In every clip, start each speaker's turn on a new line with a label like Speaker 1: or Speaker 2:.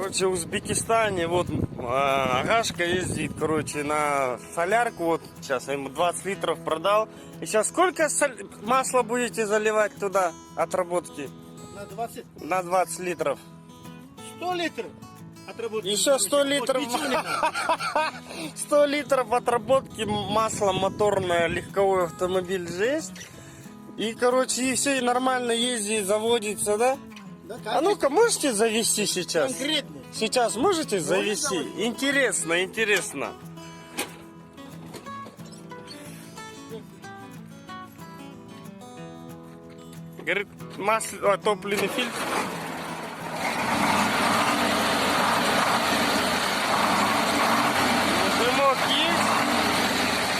Speaker 1: Короче, в Узбекистане вот Агашка ездит, короче, на солярку. Вот сейчас я ему 20 литров продал. И сейчас сколько масла будете заливать туда, отработки?
Speaker 2: На 20?
Speaker 1: На 20 литров.
Speaker 2: 100 литров отработки.
Speaker 1: Еще 100 литров. 100 литров отработки масла моторное, легковой автомобиль жесть. И, короче, и все, и нормально ездит, заводится, да?
Speaker 2: Да,
Speaker 1: А ну-ка, можете завести сейчас?
Speaker 2: конкретно.
Speaker 1: Сейчас можете завести? Интересно, интересно. Говорит, масло, топливный фильтр. Дымок есть?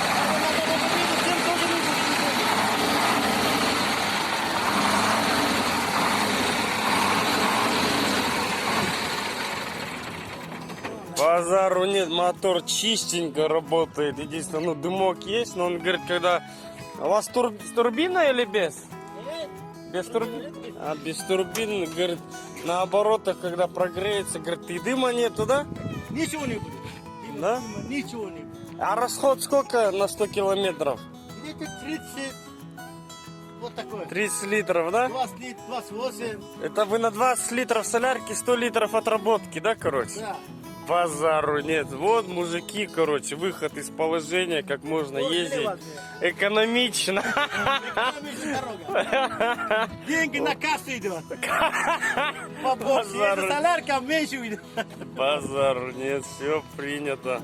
Speaker 1: Базару нет, мотор чистенько работает. Единственное, ну дымок есть, но он говорит, когда... У вас турбина или без? Без турбины? А, без турбины, говорит, на оборотах, когда прогреется, говорит, и дыма нету, да?
Speaker 2: Ничего не будет.
Speaker 1: Да?
Speaker 2: Ничего не будет.
Speaker 1: А расход сколько на 100 километров?
Speaker 2: Где-то 30. Вот такое.
Speaker 1: 30 литров, да?
Speaker 2: 20 литров, 28.
Speaker 1: Это вы на 20 литров солярки, 100 литров отработки, да, короче?
Speaker 2: Да.
Speaker 1: Базару нет. Вот, мужики, короче, выход из положения, как можно
Speaker 2: Вот
Speaker 1: ездить
Speaker 2: переводные.
Speaker 1: экономично.
Speaker 2: Экономичная дорога. Деньги на кассу идут. Побольше.
Speaker 1: Базар.
Speaker 2: Если солярка меньше идет.
Speaker 1: Базару нет, все принято.